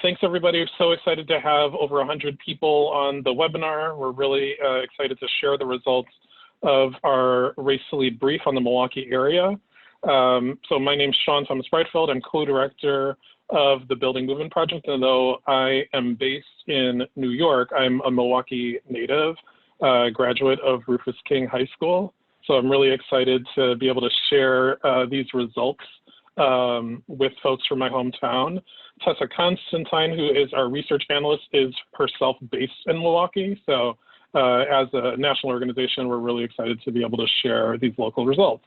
thanks everybody. We're so excited to have over 100 people on the webinar. We're really excited to share the results of our Race to Lead brief on the Milwaukee area. So my name's Sean Thomas-Breitfeld. I'm co-director of the Building Movement Project. And though I am based in New York, I'm a Milwaukee native, graduate of Rufus King High School. So I'm really excited to be able to share these results with folks from my hometown. Tessa Constantine, who is our research analyst, is herself based in Milwaukee. So as a national organization, we're really excited to be able to share these local results.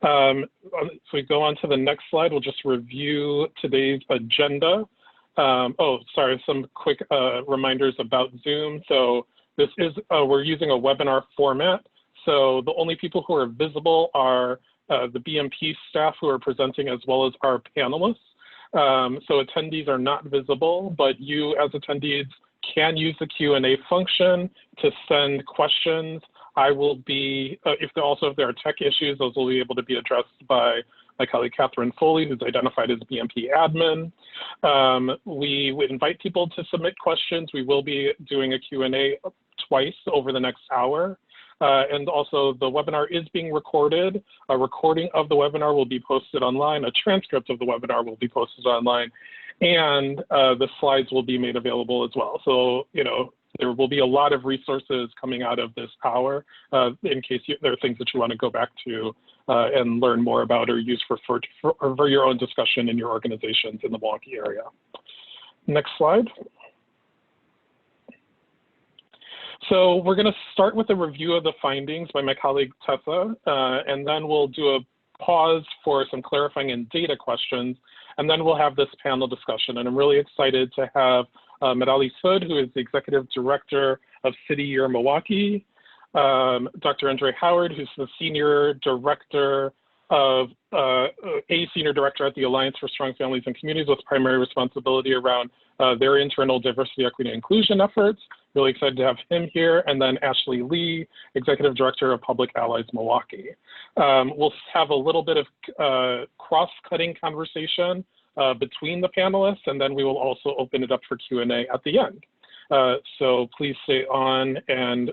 So we go on to the next slide. We'll just review today's agenda. Oh, sorry, some quick reminders about Zoom. So this is, we're using a webinar format. So the only people who are visible are the BMP staff who are presenting, as well as our panelists. So attendees are not visible, but you as attendees can use the Q&A function to send questions. I will be, if there are tech issues, those will be able to be addressed by my colleague Catherine Foley, who's identified as BMP admin. We would invite people to submit questions. We will be doing a Q&A twice over the next hour. And also the webinar is being recorded. A recording of the webinar will be posted online. A transcript of the webinar will be posted online. And the slides will be made available as well. So, you know, there will be a lot of resources coming out of this hour in case there are things that you want to go back to and learn more about or use for your own discussion in your organizations in the Milwaukee area. Next slide. So we're going to start with a review of the findings by my colleague Tessa, and then we'll do a pause for some clarifying and data questions, and then we'll have this panel discussion. And I'm really excited to have Meralis Hood, who is the Executive Director of City Year Milwaukee, Dr. Undraye Howard, who's the Senior Director of Senior Director at the Alliance for Strong Families and Communities, with primary responsibility around their internal diversity, equity, and inclusion efforts. Really excited to have him here. And then Ashley Lee, Executive Director of Public Allies Milwaukee. We'll have a little bit of cross-cutting conversation between the panelists, and then we will also open it up for Q&A at the end. So please stay on and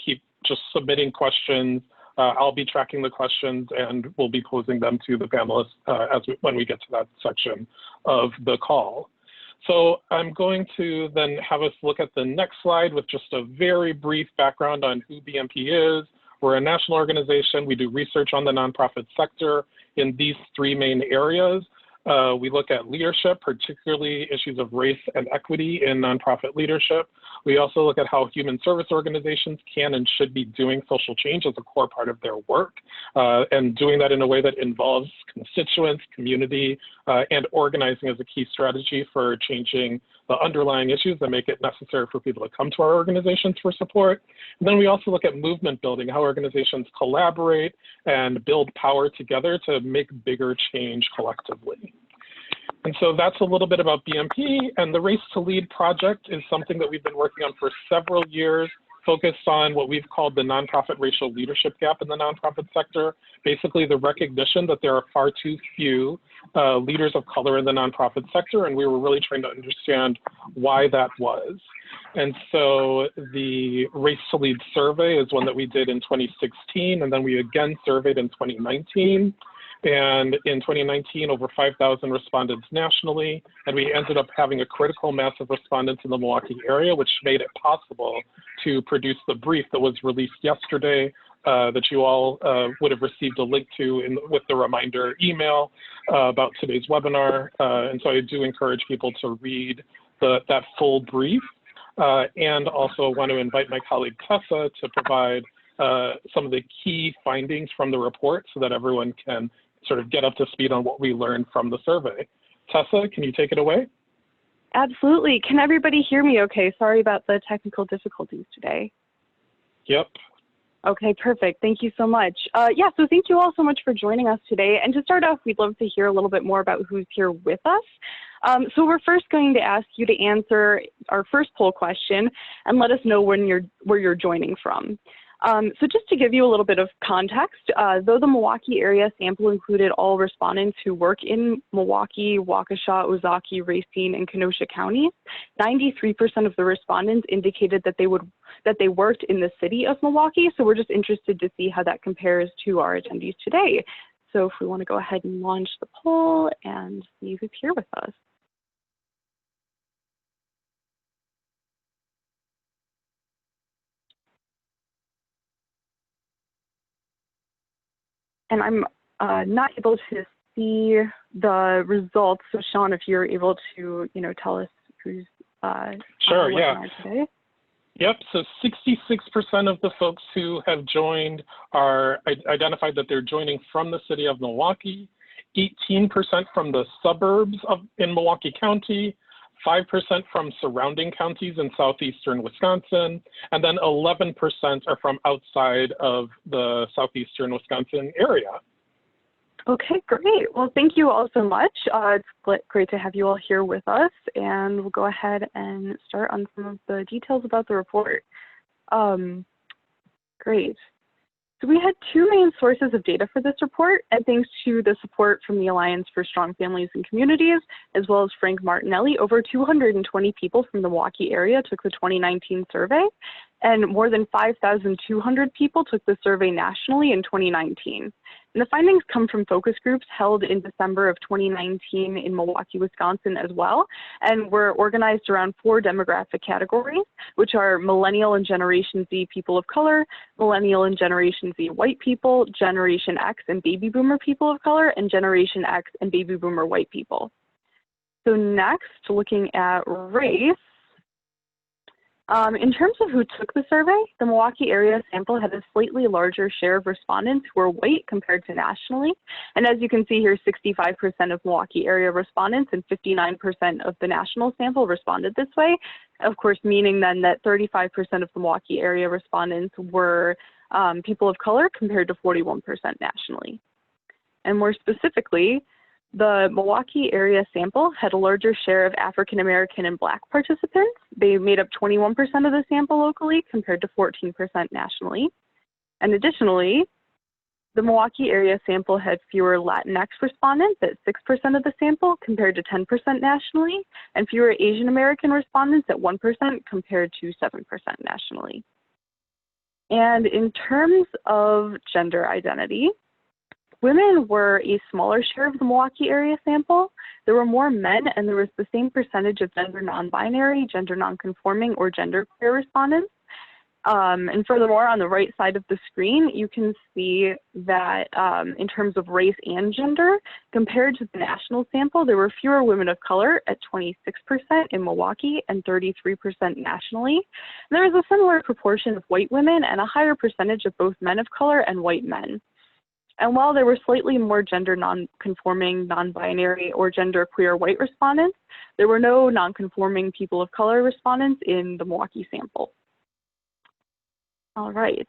keep just submitting questions. I'll be tracking the questions and we'll be posing them to the panelists when we get to that section of the call. So I'm going to then have us look at the next slide with just a very brief background on who BMP is. We're a national organization. We do research on the nonprofit sector in these three main areas. We look at leadership, particularly issues of race and equity in nonprofit leadership. We also look at how human service organizations can and should be doing social change as a core part of their work, and doing that in a way that involves constituents, community, and organizing as a key strategy for changing the underlying issues that make it necessary for people to come to our organizations for support. And then we also look at movement building, how organizations collaborate and build power together to make bigger change collectively. And so that's a little bit about BMP, and the Race to Lead project is something that we've been working on for several years, focused on what we've called the nonprofit racial leadership gap in the nonprofit sector, basically the recognition that there are far too few leaders of color in the nonprofit sector, and we were really trying to understand why that was. And so the Race to Lead survey is one that we did in 2016, and then we again surveyed in 2019. And in 2019, over 5,000 respondents nationally, and we ended up having a critical mass of respondents in the Milwaukee area, which made it possible to produce the brief that was released yesterday that you all would have received a link to with the reminder email about today's webinar. And so I do encourage people to read that full brief, and also want to invite my colleague Tessa to provide some of the key findings from the report so that everyone can sort of get up to speed on what we learned from the survey. Tessa, can you take it away? Absolutely. Can everybody hear me okay? Sorry about the technical difficulties today. Yep. Okay, perfect. Thank you so much. Yeah, so thank you all so much for joining us today. And to start off, we'd love to hear a little bit more about who's here with us. So we're first going to ask you to answer our first poll question and let us know where you're joining from. So just to give you a little bit of context, though the Milwaukee area sample included all respondents who work in Milwaukee, Waukesha, Ozaukee, Racine, and Kenosha counties, 93% of the respondents indicated that they worked in the city of Milwaukee. So we're just interested to see how that compares to our attendees today. So if we want to go ahead and launch the poll and see who's here with us. And I'm not able to see the results. So Sean, if you're able to, tell us who's sure, yeah. Today. Yep, so 66% of the folks who have joined are identified that they're joining from the city of Milwaukee, 18% from the suburbs in Milwaukee County, 5% from surrounding counties in southeastern Wisconsin, and then 11% are from outside of the southeastern Wisconsin area. Okay, great. Well, thank you all so much. It's great to have you all here with us, and we'll go ahead and start on some of the details about the report. Great. So we had two main sources of data for this report, and thanks to the support from the Alliance for Strong Families and Communities, as well as Frank Martinelli, over 220 people from the Milwaukee area took the 2019 survey, and more than 5,200 people took the survey nationally in 2019. And the findings come from focus groups held in December of 2019 in Milwaukee, Wisconsin as well, and were organized around 4 demographic categories, which are Millennial and Generation Z people of color, Millennial and Generation Z white people, Generation X and Baby Boomer people of color, and Generation X and Baby Boomer white people. So next, looking at race. In terms of who took the survey, the Milwaukee area sample had a slightly larger share of respondents who were white compared to nationally. And as you can see here, 65% of Milwaukee area respondents and 59% of the national sample responded this way. Of course, meaning then that 35% of the Milwaukee area respondents were people of color compared to 41% nationally. And more specifically, the Milwaukee area sample had a larger share of African American and Black participants. They made up 21% of the sample locally compared to 14% nationally. And additionally, the Milwaukee area sample had fewer Latinx respondents at 6% of the sample compared to 10% nationally, and fewer Asian American respondents at 1% compared to 7% nationally. And in terms of gender identity, women were a smaller share of the Milwaukee area sample. There were more men, and there was the same percentage of gender non-binary, gender non-conforming, or genderqueer respondents. And furthermore, on the right side of the screen, you can see that in terms of race and gender, compared to the national sample, there were fewer women of color at 26% in Milwaukee and 33% nationally. And there was a similar proportion of white women and a higher percentage of both men of color and white men. And while there were slightly more gender non-conforming, non-binary, or genderqueer white respondents, there were no non-conforming people of color respondents in the Milwaukee sample. All right,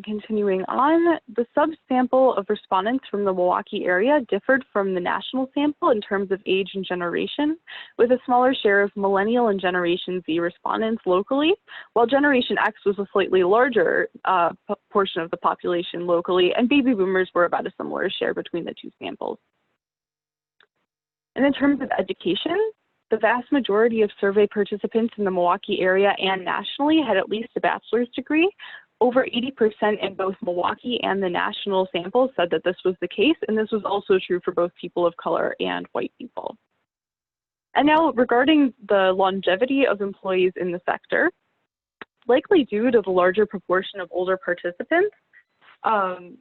continuing on, the subsample of respondents from the Milwaukee area differed from the national sample in terms of age and generation, with a smaller share of Millennial and Generation Z respondents locally, while Generation X was a slightly larger portion of the population locally, and Baby Boomers were about a similar share between the two samples. And in terms of education, the vast majority of survey participants in the Milwaukee area and nationally had at least a bachelor's degree. Over 80% in both Milwaukee and the national sample said that this was the case, and this was also true for both people of color and white people. And now regarding the longevity of employees in the sector, likely due to the larger proportion of older participants,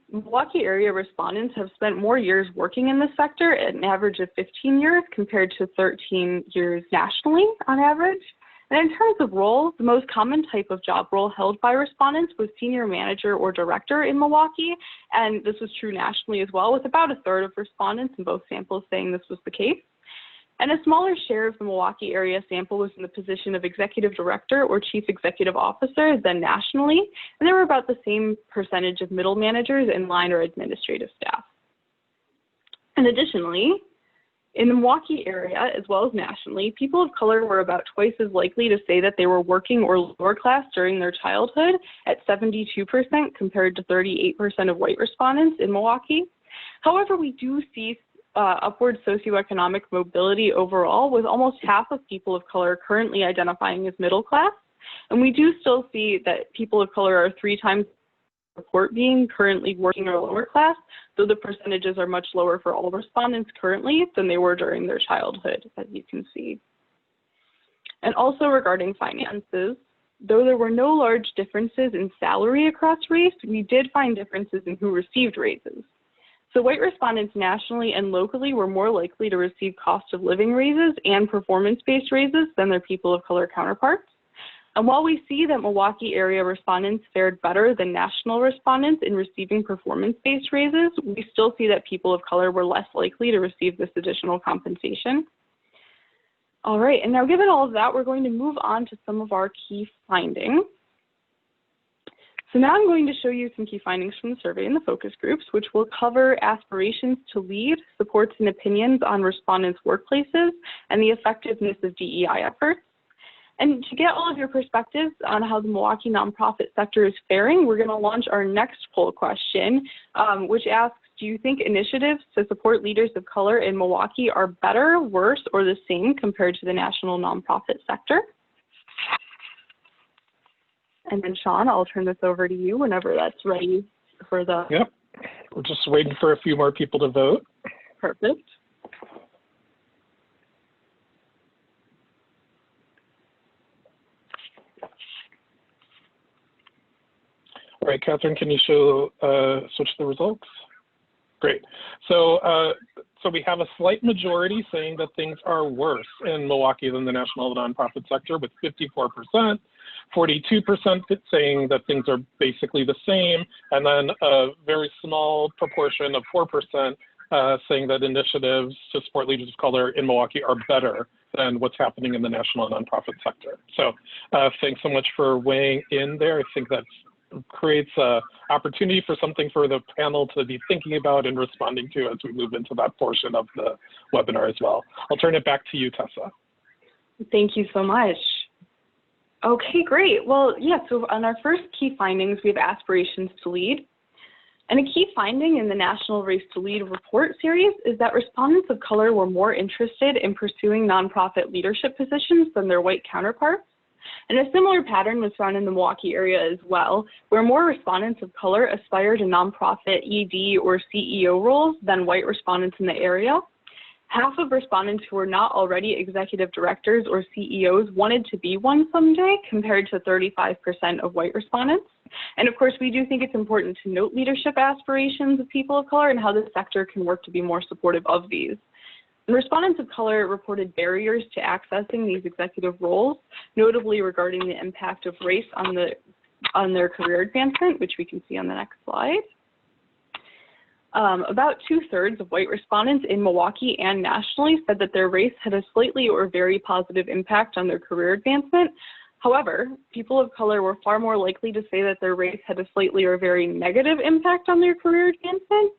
Milwaukee area respondents have spent more years working in this sector at an average of 15 years compared to 13 years nationally on average. And in terms of roles, the most common type of job role held by respondents was senior manager or director in Milwaukee, and this was true nationally as well, with about a third of respondents in both samples saying this was the case. And a smaller share of the Milwaukee area sample was in the position of executive director or chief executive officer than nationally, and there were about the same percentage of middle managers in line or administrative staff. And additionally, In the Milwaukee area, as well as nationally, people of color were about twice as likely to say that they were working or lower class during their childhood at 72% compared to 38% of white respondents in Milwaukee. However, we do see upward socioeconomic mobility overall, with almost half of people of color currently identifying as middle class. And we do still see that people of color are 3 times report being currently working or lower class, though the percentages are much lower for all respondents currently than they were during their childhood, as you can see. And also regarding finances, though there were no large differences in salary across race, we did find differences in who received raises. So white respondents nationally and locally were more likely to receive cost of living raises and performance-based raises than their people of color counterparts. And while we see that Milwaukee area respondents fared better than national respondents in receiving performance-based raises, we still see that people of color were less likely to receive this additional compensation. All right, and now given all of that, we're going to move on to some of our key findings. So now I'm going to show you some key findings from the survey and the focus groups, which will cover aspirations to lead, supports and opinions on respondents' workplaces, and the effectiveness of DEI efforts. And to get all of your perspectives on how the Milwaukee nonprofit sector is faring, we're going to launch our next poll question, which asks, do you think initiatives to support leaders of color in Milwaukee are better, worse, or the same compared to the national nonprofit sector? And then Sean, I'll turn this over to you whenever that's ready for the... Yep, we're just waiting for a few more people to vote. Perfect. All right, Catherine, can you switch the results? Great. So we have a slight majority saying that things are worse in Milwaukee than the national nonprofit sector, with 54%, 42% saying that things are basically the same, and then a very small proportion of 4% saying that initiatives to support leaders of color in Milwaukee are better than what's happening in the national nonprofit sector. So thanks so much for weighing in there. I think that creates an opportunity for something for the panel to be thinking about and responding to as we move into that portion of the webinar as well. I'll turn it back to you, Tessa. Thank you so much. Okay, great. Well, yeah, so on our first key findings, we have aspirations to lead. And a key finding in the National Race to Lead report series is that respondents of color were more interested in pursuing nonprofit leadership positions than their white counterparts. And a similar pattern was found in the Milwaukee area as well, where more respondents of color aspire to nonprofit ED or CEO roles than white respondents in the area. Half of respondents who were not already executive directors or CEOs wanted to be one someday, compared to 35% of white respondents. And of course, we do think it's important to note leadership aspirations of people of color and how the sector can work to be more supportive of these. And respondents of color reported barriers to accessing these executive roles, notably regarding the impact of race on their career advancement, which we can see on the next slide. About 2/3 of white respondents in Milwaukee and nationally said that their race had a slightly or very positive impact on their career advancement. However, people of color were far more likely to say that their race had a slightly or very negative impact on their career advancement.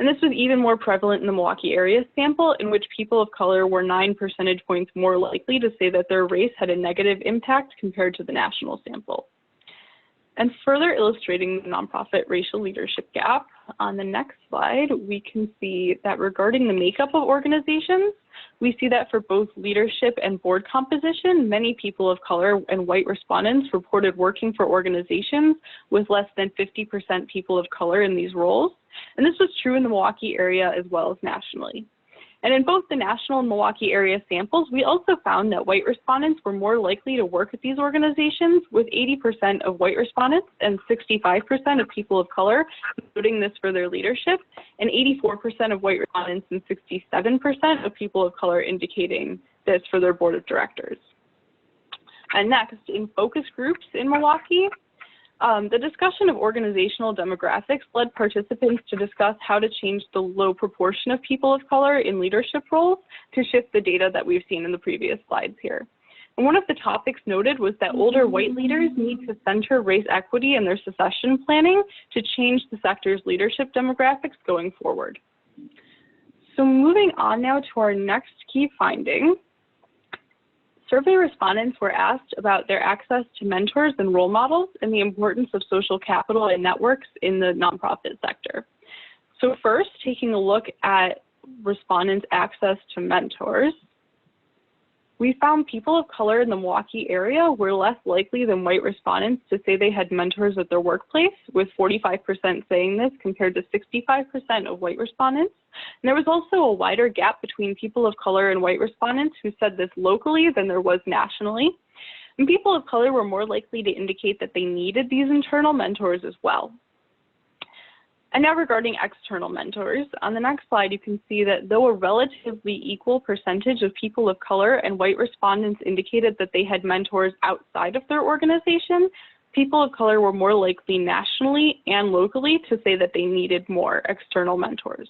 And this was even more prevalent in the Milwaukee area sample, in which people of color were 9 percentage points more likely to say that their race had a negative impact compared to the national sample. And further illustrating the nonprofit racial leadership gap, on the next slide, we can see that regarding the makeup of organizations, we see that for both leadership and board composition, many people of color and white respondents reported working for organizations with less than 50% people of color in these roles. And this was true in the Milwaukee area as well as nationally. And in both the national and Milwaukee area samples, we also found that white respondents were more likely to work at these organizations, with 80% of white respondents and 65% of people of color noting this for their leadership, and 84% of white respondents and 67% of people of color indicating this for their board of directors. And next, in focus groups in Milwaukee, the discussion of organizational demographics led participants to discuss how to change the low proportion of people of color in leadership roles to shift the data that we've seen in the previous slides here. And one of the topics noted was that older white leaders need to center race equity in their succession planning to change the sector's leadership demographics going forward. So moving on now to our next key finding. Survey respondents were asked about their access to mentors and role models and the importance of social capital and networks in the nonprofit sector. So first, taking a look at respondents' access to mentors, we found people of color in the Milwaukee area were less likely than white respondents to say they had mentors at their workplace, with 45% saying this compared to 65% of white respondents. And there was also a wider gap between people of color and white respondents who said this locally than there was nationally. And people of color were more likely to indicate that they needed these internal mentors as well. And now regarding external mentors, on the next slide, you can see that though a relatively equal percentage of people of color and white respondents indicated that they had mentors outside of their organization, people of color were more likely nationally and locally to say that they needed more external mentors.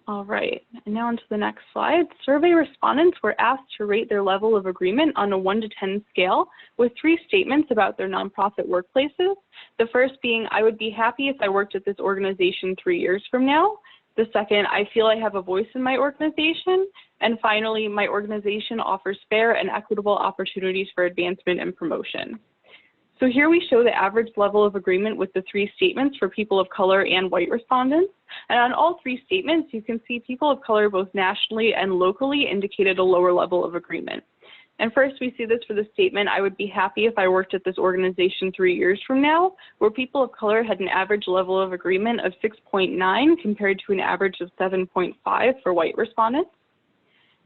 All right, and now on to the next slide. Survey respondents were asked to rate their level of agreement on a 1 to 10 scale with 3 statements about their nonprofit workplaces. The first being, I would be happy if I worked at this organization 3 years from now. The second, I feel I have a voice in my organization. And finally, my organization offers fair and equitable opportunities for advancement and promotion. So here we show the average level of agreement with the 3 statements for people of color and white respondents. And on all 3 statements, you can see people of color both nationally and locally indicated a lower level of agreement. And first, we see this for the statement, I would be happy if I worked at this organization 3 years from now, where people of color had an average level of agreement of 6.9 compared to an average of 7.5 for white respondents.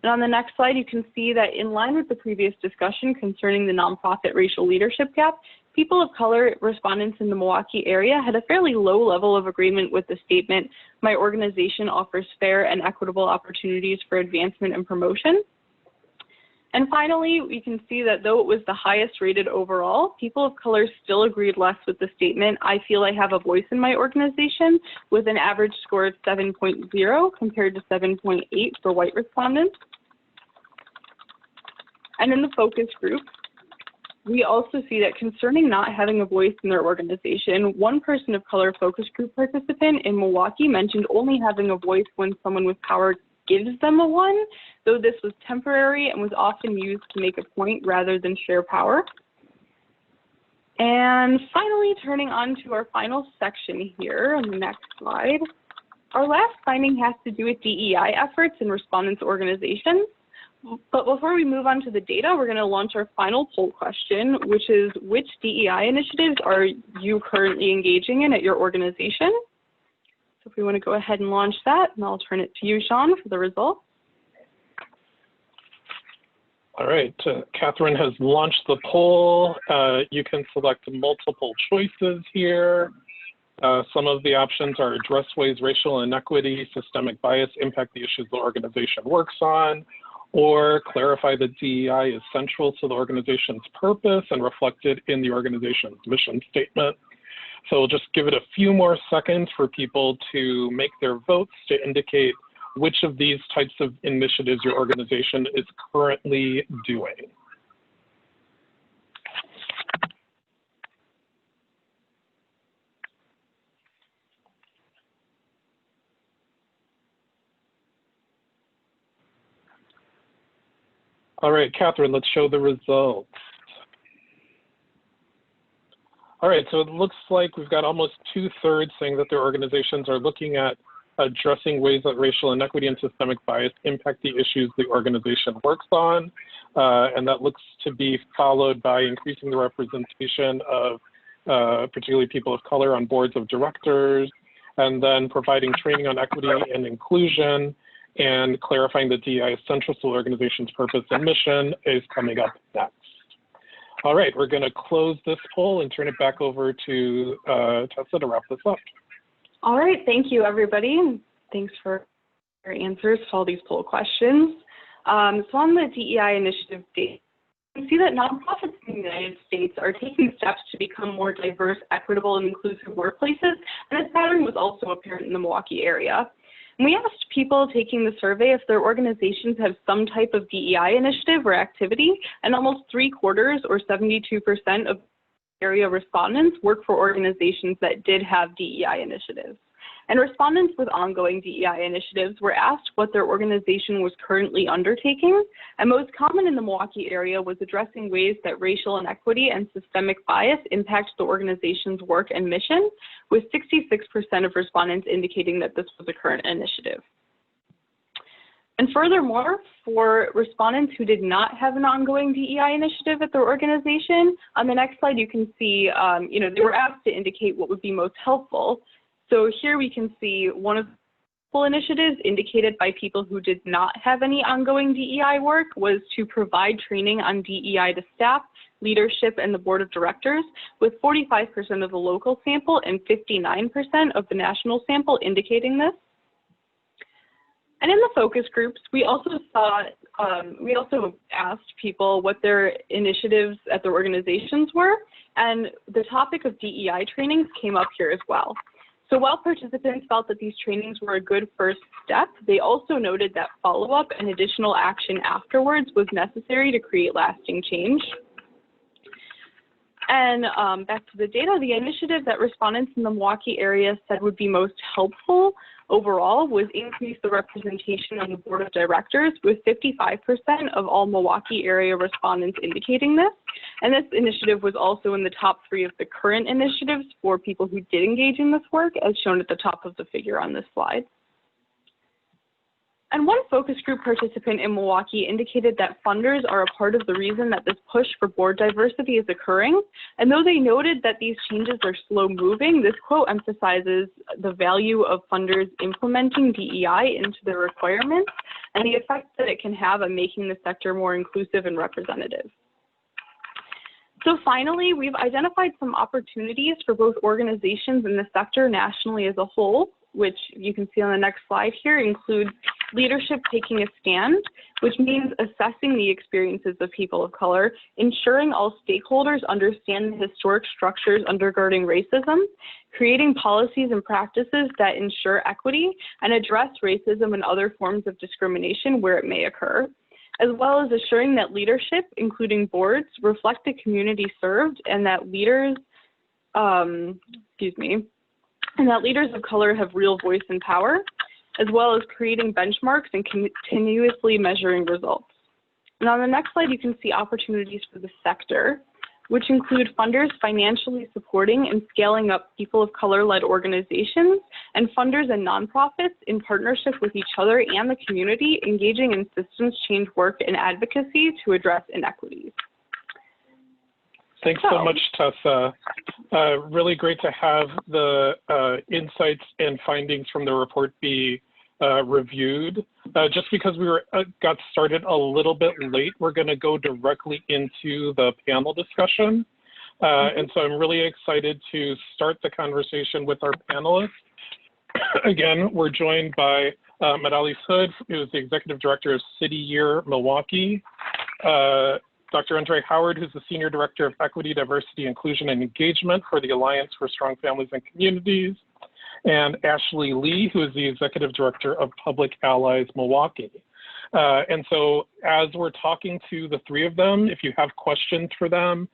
And on the next slide, you can see that in line with the previous discussion concerning the nonprofit racial leadership gap, people of color respondents in the Milwaukee area had a fairly low level of agreement with the statement, my organization offers fair and equitable opportunities for advancement and promotion. And finally, we can see that though it was the highest rated overall, people of color still agreed less with the statement, I feel I have a voice in my organization, with an average score of 7.0 compared to 7.8 for white respondents. And in the focus group, we also see that concerning not having a voice in their organization, one person of color focus group participant in Milwaukee mentioned only having a voice when someone with power gives them a one, though this was temporary and was often used to make a point rather than share power. And finally, turning on to our final section here on the next slide, our last finding has to do with DEI efforts in respondents' organizations. But before we move on to the data, we're going to launch our final poll question, which is, which DEI initiatives are you currently engaging in at your organization? So if we want to go ahead and launch that, and I'll turn it to you, Sean, for the results. All right, Catherine has launched the poll. You can select multiple choices here. Some of the options are address ways racial inequity, systemic bias impact the issues the organization works on, or clarify that DEI is central to the organization's purpose and reflected in the organization's mission statement. So we'll just give it a few more seconds for people to make their votes to indicate which of these types of initiatives your organization is currently doing. All right, Catherine, let's show the results. All right, so it looks like we've got almost 2/3 saying that their organizations are looking at addressing ways that racial inequity and systemic bias impact the issues the organization works on. And that looks to be followed by increasing the representation of particularly people of color on boards of directors, and then providing training on equity and inclusion, and clarifying that DEI is central to the organization's purpose and mission is coming up next. All right, we're going to close this poll and turn it back over to Tessa to wrap this up. All right, thank you, everybody. Thanks for your answers to all these poll questions. So on the DEI initiative date, you can see that nonprofits in the United States are taking steps to become more diverse, equitable, and inclusive workplaces, and this pattern was also apparent in the Milwaukee area. And we asked people taking the survey if their organizations have some type of DEI initiative or activity, and almost 3/4 or 72% of area respondents work for organizations that did have DEI initiatives. And respondents with ongoing DEI initiatives were asked what their organization was currently undertaking, and most common in the Milwaukee area was addressing ways that racial inequity and systemic bias impact the organization's work and mission, with 66% of respondents indicating that this was a current initiative. And furthermore, for respondents who did not have an ongoing DEI initiative at their organization, on the next slide you can see, they were asked to indicate what would be most helpful. So here we can see one of the initiatives indicated by people who did not have any ongoing DEI work was to provide training on DEI to staff, leadership, and the board of directors, with 45% of the local sample and 59% of the national sample indicating this. And in the focus groups, we also asked people what their initiatives at their organizations were, and the topic of DEI trainings came up here as well. So while participants felt that these trainings were a good first step, they also noted that follow-up and additional action afterwards was necessary to create lasting change. And back to the data, the initiative that respondents in the Milwaukee area said would be most helpful overall was increase the representation on the board of directors, with 55% of all Milwaukee area respondents indicating this. And this initiative was also in the top 3 of the current initiatives for people who did engage in this work, as shown at the top of the figure on this slide. And one focus group participant in Milwaukee indicated that funders are a part of the reason that this push for board diversity is occurring. And though they noted that these changes are slow moving, this quote emphasizes the value of funders implementing DEI into their requirements and the effect that it can have on making the sector more inclusive and representative. So finally, we've identified some opportunities for both organizations in the sector nationally as a whole, which you can see on the next slide here, includes leadership taking a stand, which means assessing the experiences of people of color, ensuring all stakeholders understand the historic structures undergirding racism, creating policies and practices that ensure equity and address racism and other forms of discrimination where it may occur, as well as assuring that leadership, including boards, reflect the community served and that leaders, and that leaders of color have real voice and power, as well as creating benchmarks and continuously measuring results. And on the next slide, you can see opportunities for the sector, which include funders financially supporting and scaling up people of color-led organizations, and funders and nonprofits in partnership with each other and the community engaging in systems change work and advocacy to address inequities. Thanks so much, Tessa. Really great to have the insights and findings from the report be reviewed. Just because we got started a little bit late, we're going to go directly into the panel discussion. And so I'm really excited to start the conversation with our panelists. Again, we're joined by Meralis Hood, who is the Executive Director of City Year Milwaukee, Dr. Undraye Howard, who's the Senior Director of Equity, Diversity, Inclusion, and Engagement for the Alliance for Strong Families and Communities, and Ashley Lee, who is the Executive Director of Public Allies Milwaukee. And so as we're talking to the 3 of them, if you have questions for them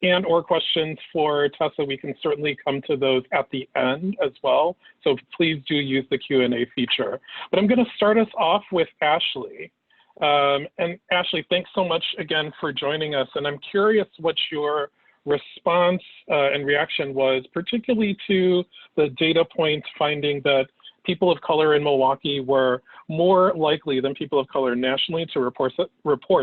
and or questions for Tessa, we can certainly come to those at the end as well. So please do use the Q&A feature. But I'm going to start us off with Ashley. And Ashley, thanks so much again for joining us. And I'm curious what your response and reaction was, particularly to the data point finding that people of color in Milwaukee were more likely than people of color nationally to report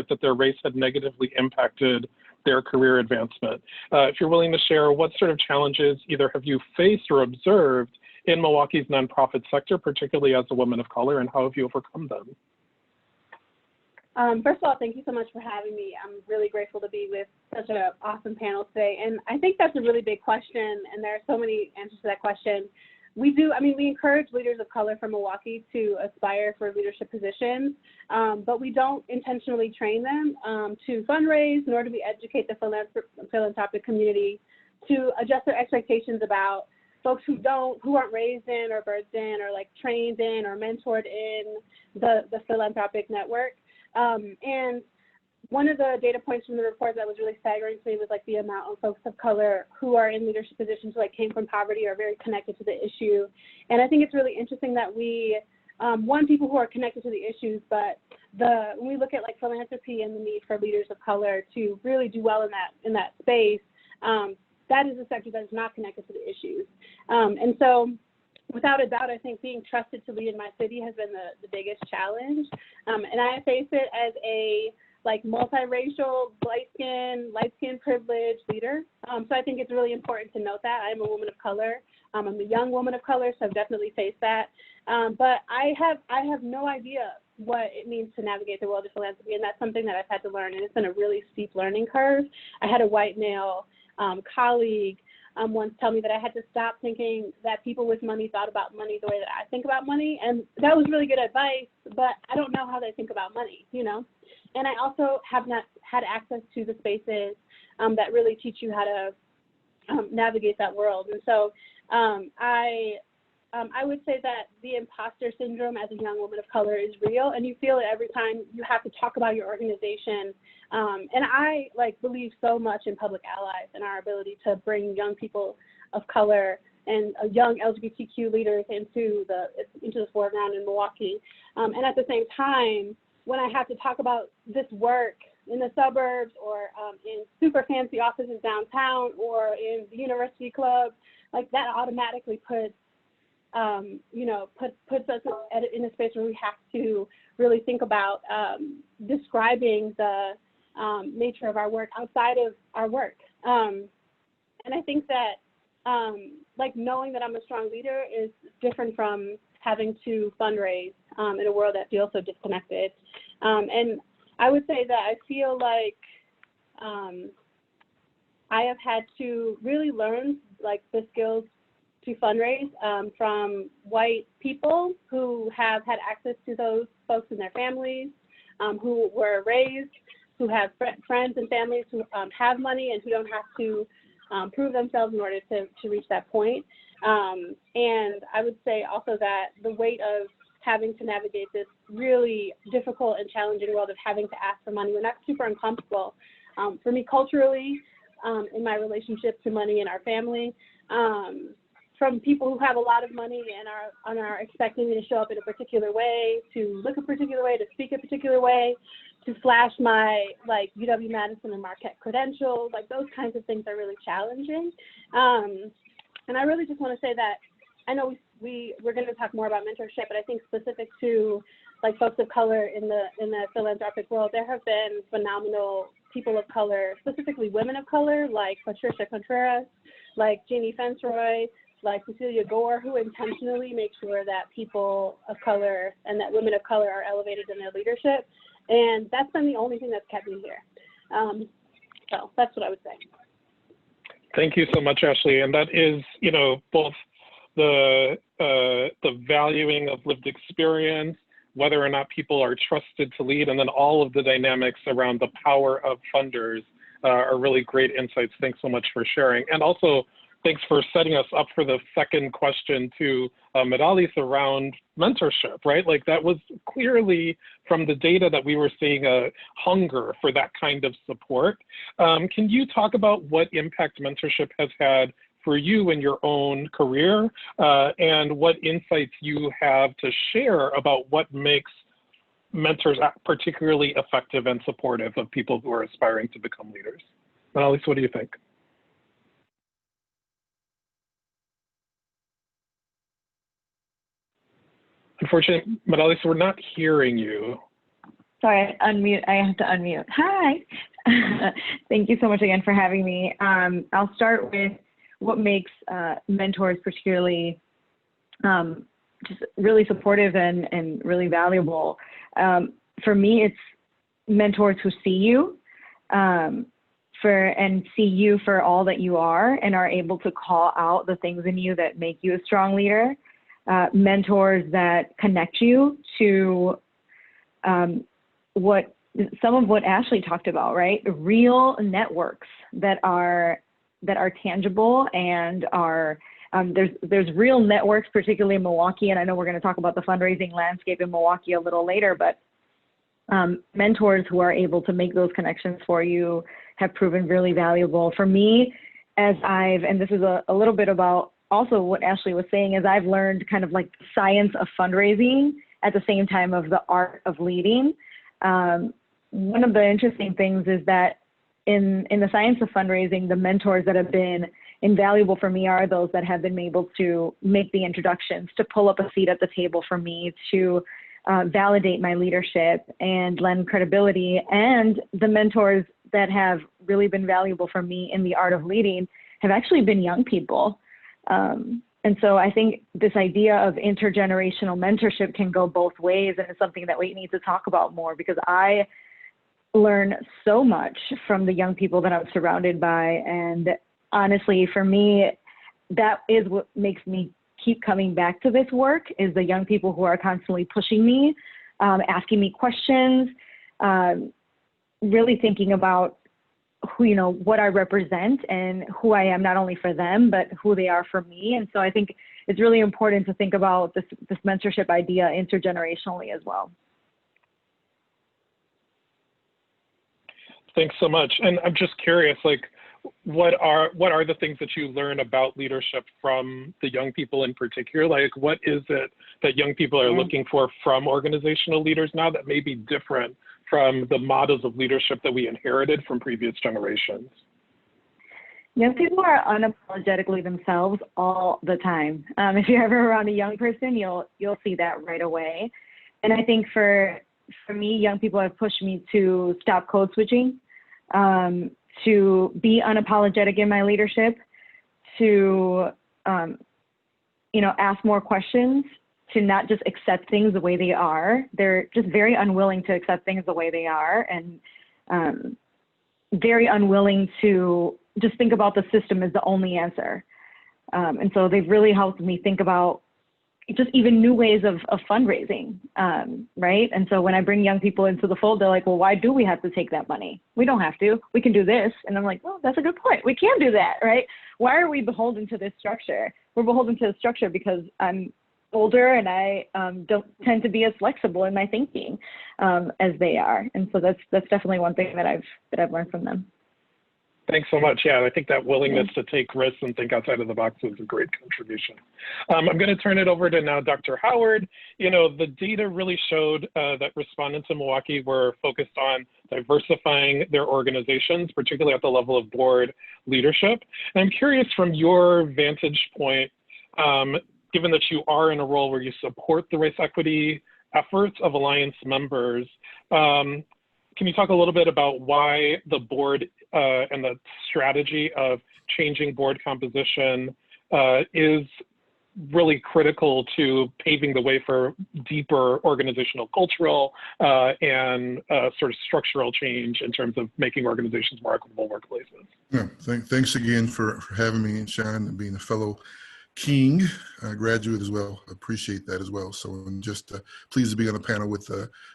that their race had negatively impacted their career advancement. If you're willing to share, what sort of challenges either have you faced or observed in Milwaukee's nonprofit sector, particularly as a woman of color, and how have you overcome them? First of all, thank you so much for having me. I'm really grateful to be with such an awesome panel today. And I think that's a really big question, and there are so many answers to that question. We encourage leaders of color from Milwaukee to aspire for leadership positions, but we don't intentionally train them to fundraise, nor do we educate the philanthropic community to adjust their expectations about folks who aren't raised in or birthed in or like trained in or mentored in the philanthropic network. And one of the data points from the report that was really staggering to me was like the amount of folks of color who are in leadership positions who like came from poverty or are very connected to the issue. And I think it's really interesting that we, people who are connected to the issues, but when we look at like philanthropy and the need for leaders of color to really do well in that space, that is a sector that is not connected to the issues. And so without a doubt, I think being trusted to lead in my city has been the biggest challenge. And I face it as a like multiracial, light-skinned privileged leader. So I think it's really important to note that. I'm a woman of color. I'm a young woman of color, so I've definitely faced that. But I have no idea what it means to navigate the world of philanthropy, and that's something that I've had to learn, and it's been a really steep learning curve. I had a white male colleague once tell me that I had to stop thinking that people with money thought about money the way that I think about money, and that was really good advice, but I don't know how they think about money, you know? And I also have not had access to the spaces that really teach you how to navigate that world. And so I would say that the imposter syndrome as a young woman of color is real, and you feel it every time you have to talk about your organization. And I believe so much in Public Allies and our ability to bring young people of color and young LGBTQ leaders into the foreground in Milwaukee. And at the same time, when I have to talk about this work in the suburbs or in super fancy offices downtown or in the university club, like that automatically puts us in a space where we have to really think about describing the nature of our work outside of our work. And I think that knowing that I'm a strong leader is different from having to fundraise in a world that feels so disconnected. And I would say that I feel like I have had to really learn the skills to fundraise from white people who have had access to those folks in their families, who were raised, who have friends and families who have money and who don't have to prove themselves in order to reach that point. And I would say also that the weight of having to navigate this really difficult and challenging world of having to ask for money when that's super uncomfortable. For me culturally, in my relationship to money in our family, from people who have a lot of money and are expecting me to show up in a particular way, to look a particular way, to speak a particular way, to flash my UW-Madison and Marquette credentials, those kinds of things are really challenging. And I really just want to say that I know we're going to talk more about mentorship, but I think specific to folks of color in the philanthropic world, there have been phenomenal people of color, specifically women of color, like Patricia Contreras, like Jeannie Fensroy, like Cecilia Gore, who intentionally make sure that people of color and that women of color are elevated in their leadership. And that's been the only thing that's kept me here. So that's what I would say. Thank you so much, Ashley. And that is, both the valuing of lived experience, whether or not people are trusted to lead, and then all of the dynamics around the power of funders are really great insights. Thanks so much for sharing. And also, thanks for setting us up for the second question to Meralis around mentorship, right? That was clearly from the data that we were seeing a hunger for that kind of support. Can you talk about what impact mentorship has had for you in your own career and what insights you have to share about what makes mentors particularly effective and supportive of people who are aspiring to become leaders? Meralis, what do you think? Unfortunately, Meralis, we're not hearing you. Sorry, unmute. I have to unmute. Hi. Thank you so much again for having me. I'll start with what makes mentors particularly just really supportive and really valuable. For me, it's mentors who see you and see you for all that you are and are able to call out the things in you that make you a strong leader. Mentors that connect you to some of what Ashley talked about, right? Real networks that are tangible and are there's real networks, particularly in Milwaukee, and I know we're going to talk about the fundraising landscape in Milwaukee a little later, but mentors who are able to make those connections for you have proven really valuable. For me, and this is a little bit about also what Ashley was saying, is I've learned kind of like the science of fundraising at the same time of the art of leading. One of the interesting things is that in the science of fundraising, the mentors that have been invaluable for me are those that have been able to make the introductions, to pull up a seat at the table for me, to validate my leadership and lend credibility. And the mentors that have really been valuable for me in the art of leading have actually been young people. And so I think this idea of intergenerational mentorship can go both ways, and it's something that we need to talk about more, because I learn so much from the young people that I'm surrounded by. And honestly, for me, that is what makes me keep coming back to this work, is the young people who are constantly pushing me, asking me questions, really thinking about who, what I represent and who I am, not only for them, but who they are for me. And so I think it's really important to think about this mentorship idea intergenerationally as well. Thanks so much. And I'm just curious, like, what are the things that you learn about leadership from the young people in particular? Like, what is it that young people are looking for from organizational leaders now that may be different from the models of leadership that we inherited from previous generations? Young people are unapologetically themselves all the time. If you're ever around a young person, you'll see that right away. And I think for me, young people have pushed me to stop code switching, to be unapologetic in my leadership, to ask more questions, to not just accept things the way they are. They're just very unwilling to accept things the way they are, and very unwilling to just think about the system as the only answer. And so they've really helped me think about just even new ways of fundraising, right? And so when I bring young people into the fold, they're like, well, why do we have to take that money? We don't have to. We can do this. And I'm like, well, that's a good point. We can do that, right? Why are we beholden to this structure? We're beholden to the structure because I'm older and I don't tend to be as flexible in my thinking as they are. And so that's definitely one thing that I've learned from them. Thanks so much. Yeah, I think that willingness to take risks and think outside of the box is a great contribution. I'm going to turn it over to now Dr. Howard. The data really showed that respondents in Milwaukee were focused on diversifying their organizations, particularly at the level of board leadership. And I'm curious, from your vantage point, given that you are in a role where you support the race equity efforts of Alliance members, can you talk a little bit about why the board and the strategy of changing board composition is really critical to paving the way for deeper organizational, cultural, and sort of structural change in terms of making organizations more equitable workplaces? Yeah, thanks again for having me, and Sean, and being a fellow King graduate as well. Appreciate that as well. So I'm just pleased to be on a panel with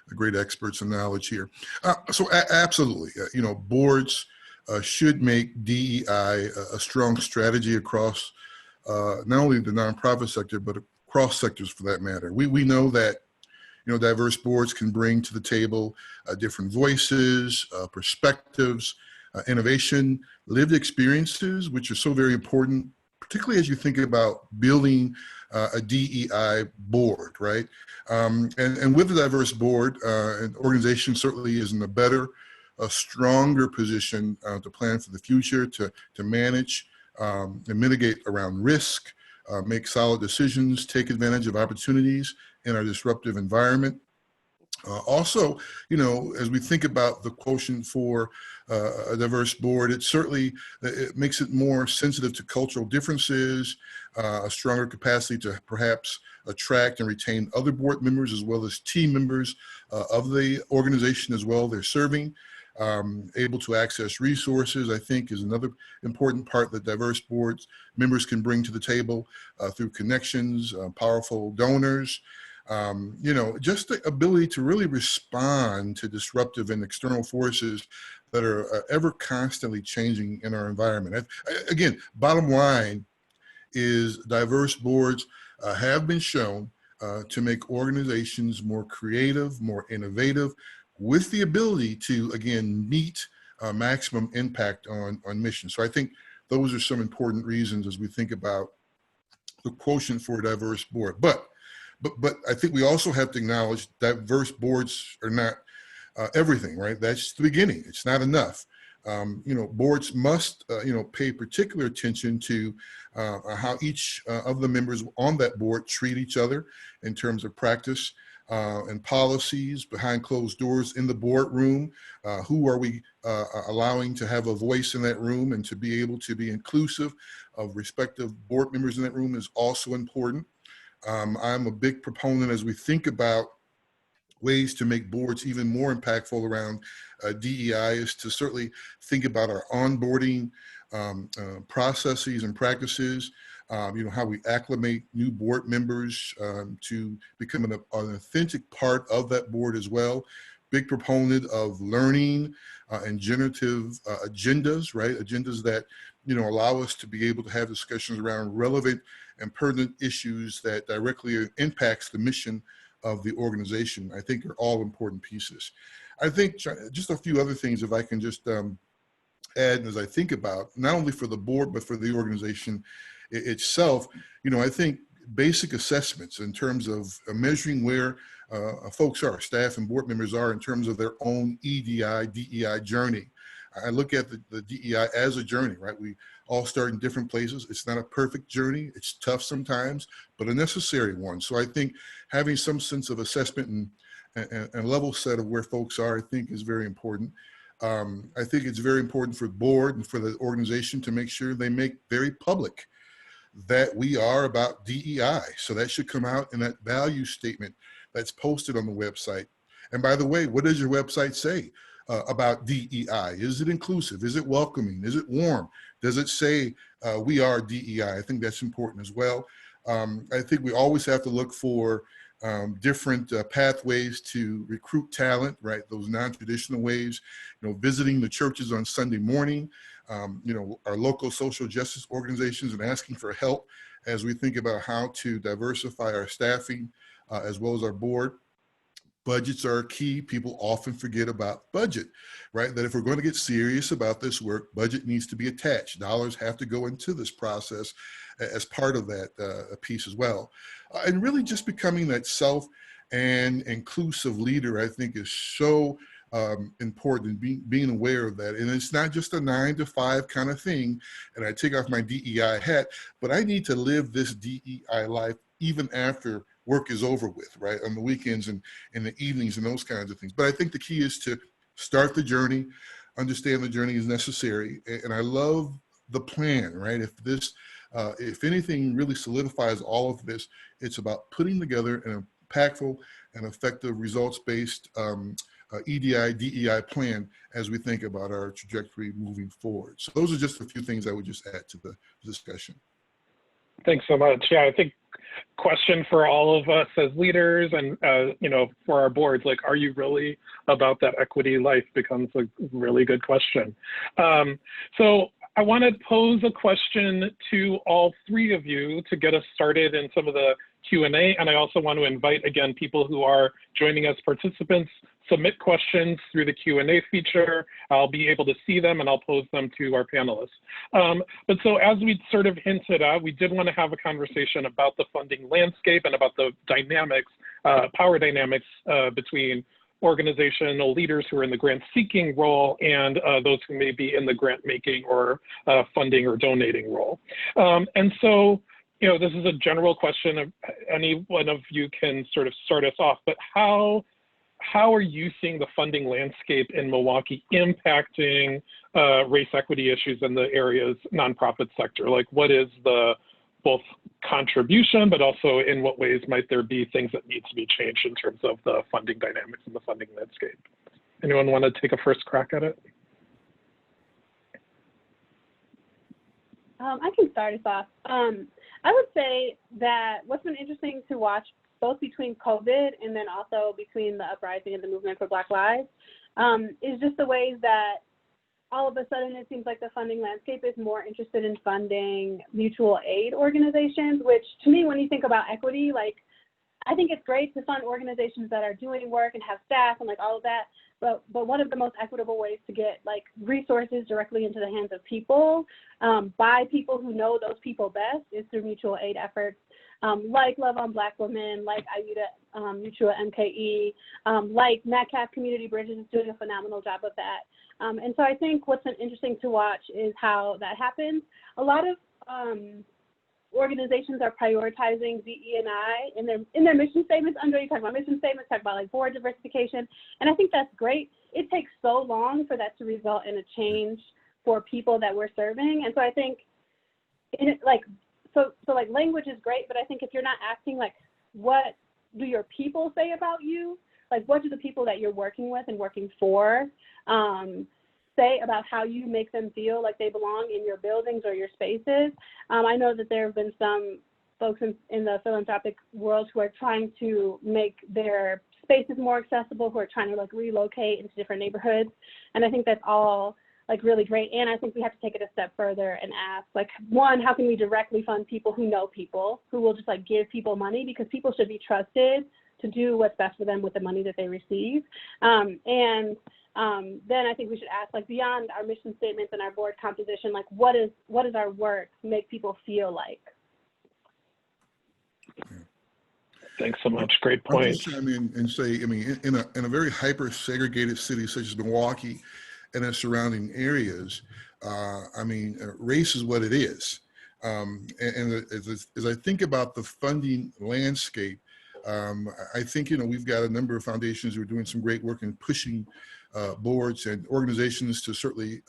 great experts and knowledge here. Absolutely, boards should make DEI a strong strategy across not only the nonprofit sector, but across sectors for that matter. We know that diverse boards can bring to the table different voices, perspectives, innovation, lived experiences, which are so very important, particularly as you think about building a DEI board, right? And with a diverse board, an organization certainly is in a stronger position to plan for the future, to manage and mitigate around risk, make solid decisions, take advantage of opportunities in our disruptive environment. Also, as we think about the quotient for a diverse board, it makes it more sensitive to cultural differences, a stronger capacity to perhaps attract and retain other board members as well as team members of the organization as well they're serving. Able to access resources, I think, is another important part that diverse boards members can bring to the table through connections, powerful donors. Just the ability to really respond to disruptive and external forces that are ever constantly changing in our environment. Again, bottom line is diverse boards have been shown to make organizations more creative, more innovative, with the ability to, again, meet maximum impact on mission. So I think those are some important reasons as we think about the quotient for a diverse board. But I think we also have to acknowledge diverse boards are not everything, right? That's the beginning. It's not enough. Boards must, pay particular attention to how each of the members on that board treat each other in terms of practice and policies behind closed doors in the boardroom. Who are we allowing to have a voice in that room, and to be able to be inclusive of respective board members in that room is also important. I'm a big proponent, as we think about ways to make boards even more impactful around DEI, is to certainly think about our onboarding processes and practices, how we acclimate new board members to become an authentic part of that board as well. Big proponent of learning and generative agendas, right? Agendas that, allow us to be able to have discussions around relevant and pertinent issues that directly impacts the mission of the organization. I think are all important pieces. I think just a few other things, if I can just add, as I think about, not only for the board, but for the organization itself, I think basic assessments in terms of measuring where folks are, staff and board members are in terms of their own EDI, DEI journey. I look at the DEI as a journey, right? We all start in different places. It's not a perfect journey. It's tough sometimes, but a necessary one. So I think having some sense of assessment and level set of where folks are, I think is very important. I think it's very important for the board and for the organization to make sure they make very public that we are about DEI. So that should come out in that value statement that's posted on the website. And by the way, what does your website say about DEI? Is it inclusive? Is it welcoming? Is it warm? Does it say we are DEI? I think that's important as well. I think we always have to look for different pathways to recruit talent, right? Those non-traditional ways, visiting the churches on Sunday morning, our local social justice organizations, and asking for help as we think about how to diversify our staffing as well as our board. Budgets are key. People often forget about budget, right? That if we're going to get serious about this work, budget needs to be attached. Dollars have to go into this process as part of that piece as well. And really just becoming that self and inclusive leader, I think, is so important, being aware of that. And it's not just a 9-to-5 kind of thing, and I take off my DEI hat, but I need to live this DEI life even after work is over with, right? On the weekends and in the evenings and those kinds of things. But I think the key is to start the journey, understand the journey is necessary. And I love the plan, right? If anything really solidifies all of this, it's about putting together an impactful and effective results-based EDI, DEI plan as we think about our trajectory moving forward. So those are just a few things I would just add to the discussion. Thanks so much. Yeah, I think question for all of us as leaders and, for our boards, like, are you really about that equity life becomes a really good question. So I want to pose a question to all three of you to get us started in some of the Q&A. And I also want to invite, again, people who are joining as participants, submit questions through the Q&A feature. I'll be able to see them and I'll pose them to our panelists. But so as we sort of hinted at, we did want to have a conversation about the funding landscape and about the dynamics, power dynamics between organizational leaders who are in the grant seeking role and those who may be in the grant making or funding or donating role. And so, this is a general question of any one of you can sort of start us off, but how are you seeing the funding landscape in Milwaukee impacting race equity issues in the area's nonprofit sector? Like, what is the both contribution, but also in what ways might there be things that need to be changed in terms of the funding dynamics and the funding landscape? Anyone want to take a first crack at it? I can start us off. I would say that what's been interesting to watch both between COVID and then also between the uprising and the movement for Black Lives is just the ways that all of a sudden it seems like the funding landscape is more interested in funding mutual aid organizations, which to me, when you think about equity, like I think it's great to fund organizations that are doing work and have staff and like all of that. But one of the most equitable ways to get like resources directly into the hands of people by people who know those people best is through mutual aid efforts like Love on Black Women, like IUTA Mutual MKE, like NACAP Community Bridges is doing a phenomenal job of that. And so I think what's been interesting to watch is how that happens. A lot of organizations are prioritizing DE&I in their mission statements. Undraye, you talk about mission statements, talk about like board diversification, and I think that's great. It takes so long for that to result in a change for people that we're serving, and so I think, so like language is great, but I think if you're not asking like, what do your people say about you? Like, what do the people that you're working with and working for say about how you make them feel like they belong in your buildings or your spaces? I know that there have been some folks in the philanthropic world who are trying to make their spaces more accessible, who are trying to like relocate into different neighborhoods. And I think that's all like really great. And I think we have to take it a step further and ask, like, one, how can we directly fund people who know people, who will just like give people money, because people should be trusted to do what's best for them with the money that they receive. Then I think we should ask, like, beyond our mission statements and our board composition, like, what does our work make people feel like? Thanks so much. Great point. I'll just chime in and say, I mean, in a very hyper-segregated city such as Milwaukee and its surrounding areas, I mean, race is what it is. And as I think about the funding landscape, I think, you know, we've got a number of foundations who are doing some great work in pushing boards and organizations to certainly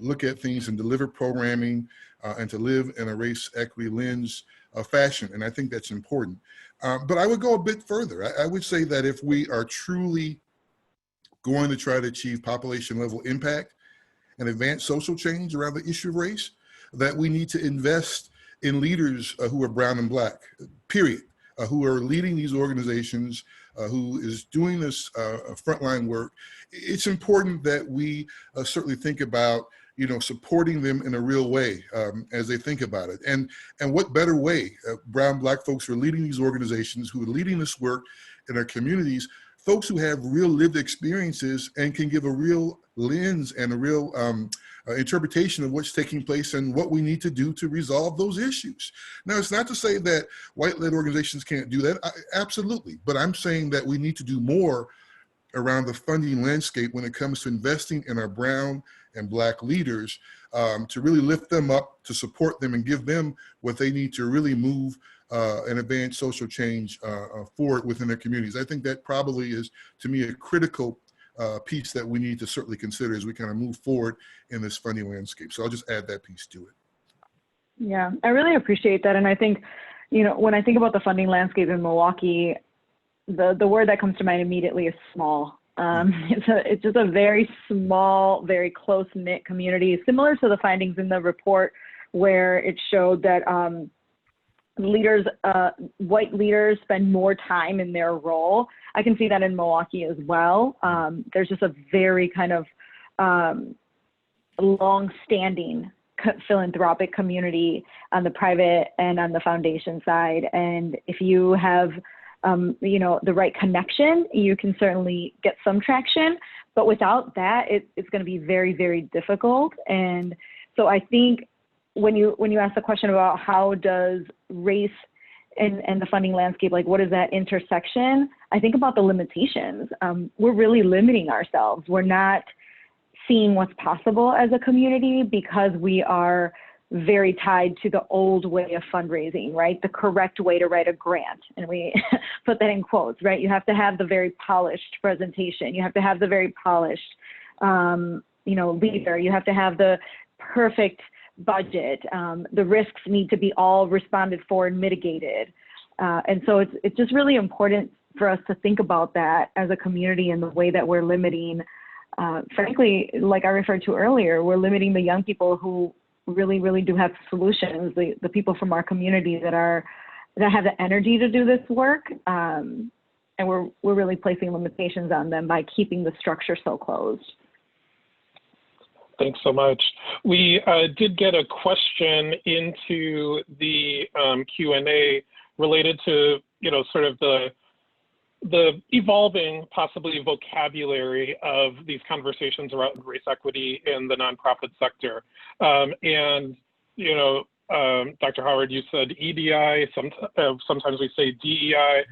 look at things and deliver programming and to live in a race equity lens fashion. And I think that's important. But I would go a bit further. I would say that if we are truly going to try to achieve population level impact and advance social change around the issue of race, that we need to invest in leaders who are brown and black, period. Who are leading these organizations, who is doing this frontline work. It's important that we certainly think about, you know, supporting them in a real way as they think about it. And what better way, brown, black folks who are leading these organizations, who are leading this work in our communities, folks who have real lived experiences and can give a real lens and a real interpretation of what's taking place and what we need to do to resolve those issues. Now, it's not to say that white-led organizations can't do that, absolutely, but I'm saying that we need to do more around the funding landscape when it comes to investing in our brown and black leaders to really lift them up, to support them and give them what they need to really move and advance social change forward within their communities. I think that probably is, to me, a critical piece that we need to certainly consider as we kind of move forward in this funding landscape. So I'll just add that piece to it. Yeah, I really appreciate that. And I think, you know, when I think about the funding landscape in Milwaukee, the word that comes to mind immediately is small. It's just a very small, very close-knit community, similar to the findings in the report where it showed that leaders, white leaders spend more time in their role. I can see that in Milwaukee as well. There's just a very kind of long-standing philanthropic community on the private and on the foundation side. And if you have, you know, the right connection, you can certainly get some traction. But without that, it's going to be very, very difficult. And so I think when you ask the question about how does race and the funding landscape, like what is that intersection, I think about the limitations. We're really limiting ourselves. We're not seeing what's possible as a community because we are very tied to the old way of fundraising, right? The correct way to write a grant. And we put that in quotes, right? You have to have the very polished presentation. You have to have the very polished, you know, leader. You have to have the perfect budget. The risks need to be all responded for and mitigated. And so it's just really important for us to think about that as a community and the way that we're limiting, frankly, like I referred to earlier, we're limiting the young people who really, really do have solutions, the people from our community that have the energy to do this work. And we're really placing limitations on them by keeping the structure so closed. Thanks so much. We did get a question into the Q&A related to sort of the evolving, possibly, vocabulary of these conversations around race equity in the nonprofit sector. Dr. Howard, you said EDI, sometimes we say DEI.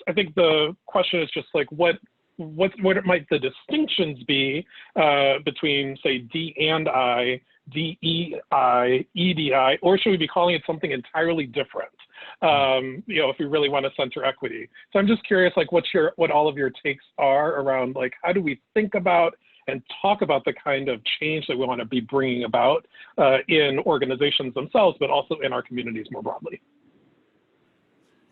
I think the question is just like, what might the distinctions be between, say, D and I, DEI, EDI, or should we be calling it something entirely different? If we really want to center equity. So I'm just curious, like, what all of your takes are around, like, how do we think about and talk about the kind of change that we want to be bringing about in organizations themselves, but also in our communities more broadly?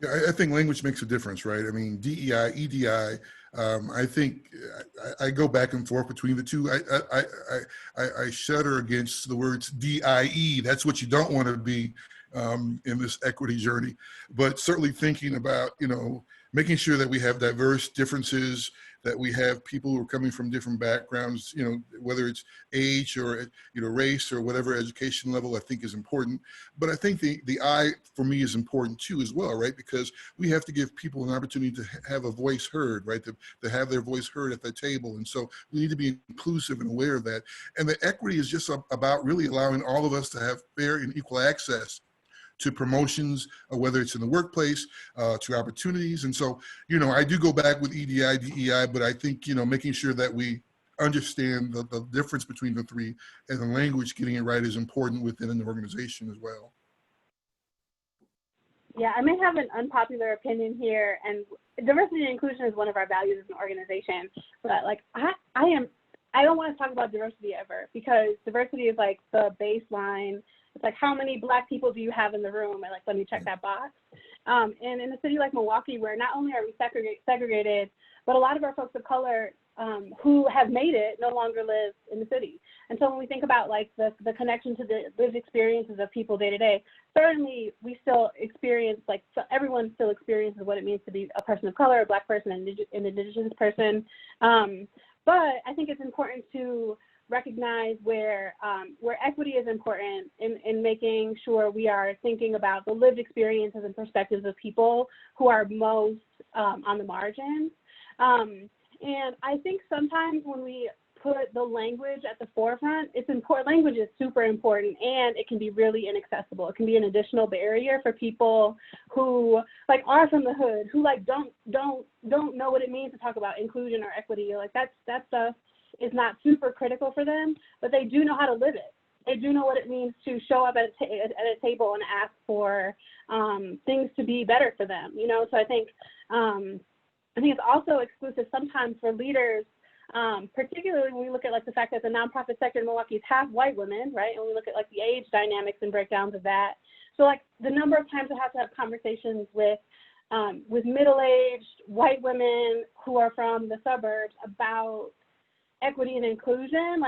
Yeah, I think language makes a difference, right? I mean, DEI, EDI, I think I go back and forth between the two. I shudder against the words DIE. That's what you don't want to be in this equity journey. But certainly thinking about, making sure that we have diverse differences, that we have people who are coming from different backgrounds, whether it's age or, race or whatever education level, I think is important. But I think the I, for me, is important too as well, right? Because we have to give people an opportunity to have a voice heard, right? To have their voice heard at the table. And so we need to be inclusive and aware of that. And the equity is just about really allowing all of us to have fair and equal access to promotions, whether it's in the workplace, to opportunities. And so, I do go back with EDI, DEI, but I think, making sure that we understand the difference between the three and the language, getting it right is important within an organization as well. Yeah, I may have an unpopular opinion here, and diversity and inclusion is one of our values as an organization, but like I don't want to talk about diversity ever, because diversity is like the baseline. It's like, how many Black people do you have in the room? And like, let me check that box. And in a city like Milwaukee, where not only are we segregated, but a lot of our folks of color who have made it no longer live in the city. And so when we think about like the connection to the lived experiences of people day to day, certainly we still experience, everyone still experiences what it means to be a person of color, a Black person, an Indigenous person. But I think it's important to recognize where equity is important in making sure we are thinking about the lived experiences and perspectives of people who are most on the margins. And I think sometimes when we put the language at the forefront, it's important. Language is super important, and it can be really inaccessible. It can be an additional barrier for people who are from the hood, who don't know what it means to talk about inclusion or equity. That stuff is not super critical for them, but they do know how to live it. They do know what it means to show up at a table and ask for things to be better for them. So I think it's also exclusive sometimes for leaders, particularly when we look at the fact that the nonprofit sector in Milwaukee is half white women, right? And we look at the age dynamics and breakdowns of that. So the number of times I have to have conversations with middle-aged white women who are from the suburbs about equity and inclusion,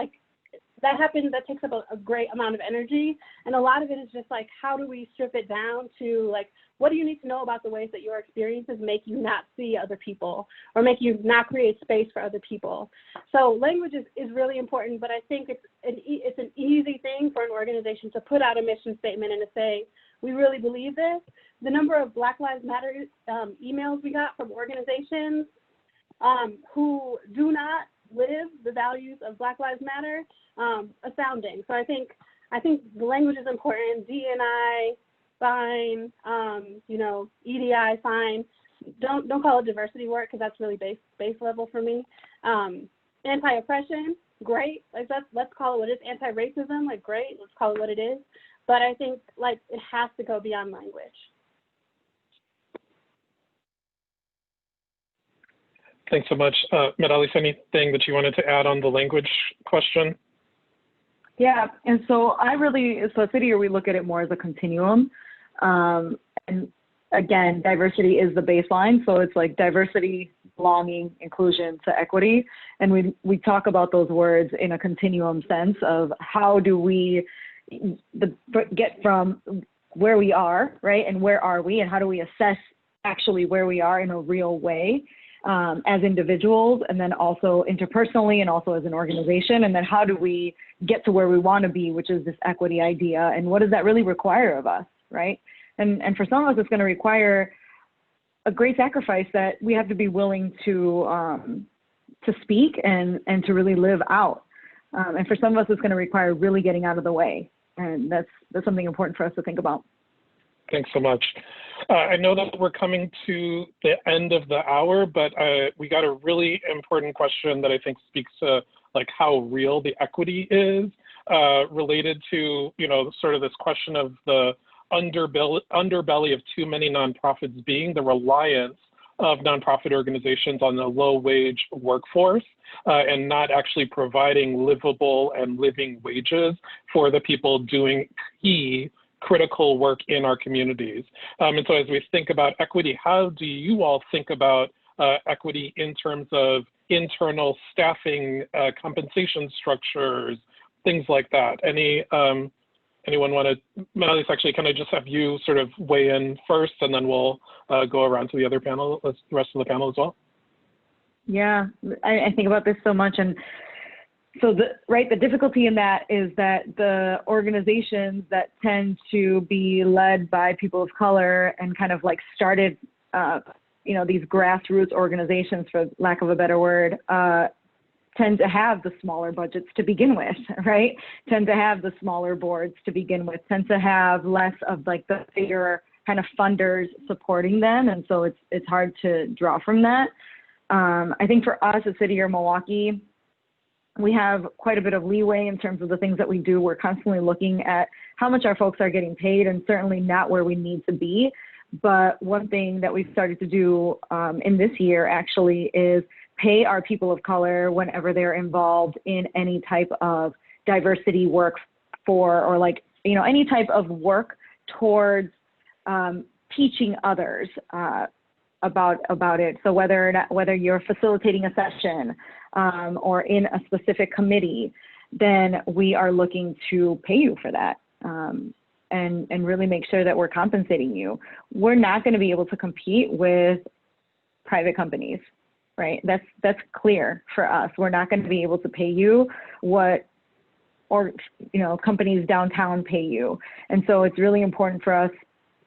that happens, that takes up a great amount of energy. And a lot of it is just how do we strip it down to what do you need to know about the ways that your experiences make you not see other people or make you not create space for other people. So language is really important, but I think it's an easy thing for an organization to put out a mission statement and to say, we really believe this. The number of Black Lives Matter emails we got from organizations who do not live the values of Black Lives Matter, astounding. So I think the language is important. D&I, fine. EDI, fine. Don't call it diversity work, because that's really base level for me. Anti-oppression, great. Let's call it what it is. Anti-racism, great. Let's call it what it is. But I think it has to go beyond language. Thanks so much. Meralis, anything that you wanted to add on the language question? Yeah, and so at City Year, we look at it more as a continuum. And again, diversity is the baseline. So it's diversity, belonging, inclusion to equity. And we talk about those words in a continuum sense of how do we get from where we are, right? And where are we? And how do we assess actually where we are in a real way? As individuals, and then also interpersonally, and also as an organization, and then how do we get to where we want to be, which is this equity idea, and what does that really require of us, right? And for some of us, it's going to require a great sacrifice that we have to be willing to speak and to really live out. And for some of us, it's going to require really getting out of the way. And that's something important for us to think about. Thanks so much. I know that we're coming to the end of the hour, but we got a really important question that I think speaks to like how real the equity is related to, you know, sort of this question of the underbelly of too many nonprofits being the reliance of nonprofit organizations on a low-wage workforce and not actually providing livable and living wages for the people doing key critical work in our communities. And so as we think about equity, how do you all think about equity in terms of internal staffing, compensation structures, things like that? Anyone want to, Meralis, actually, can I just have you sort of weigh in first, and then we'll go around to the other panel, the rest of the panel as well? Yeah, I think about this so much. And so the difficulty in that is that the organizations that tend to be led by people of color and kind of like started, you know, these grassroots organizations, for lack of a better word, tend to have the smaller budgets to begin with, right? Tend to have the smaller boards to begin with, tend to have less of like the bigger kind of funders supporting them. And so it's hard to draw from that. I think for us at City Year Milwaukee, we have quite a bit of leeway in terms of the things that we do. We're constantly looking at how much our folks are getting paid, and certainly not where we need to be. But one thing that we've started to do in this year actually is pay our people of color whenever they're involved in any type of diversity work or like, you know, any type of work towards teaching others about it. So whether you're facilitating a session or in a specific committee, then we are looking to pay you for that and really make sure that we're compensating you. We're not going to be able to compete with private companies, right? That's clear for us. We're not going to be able to pay you what, or, you know, companies downtown pay you. And so it's really important for us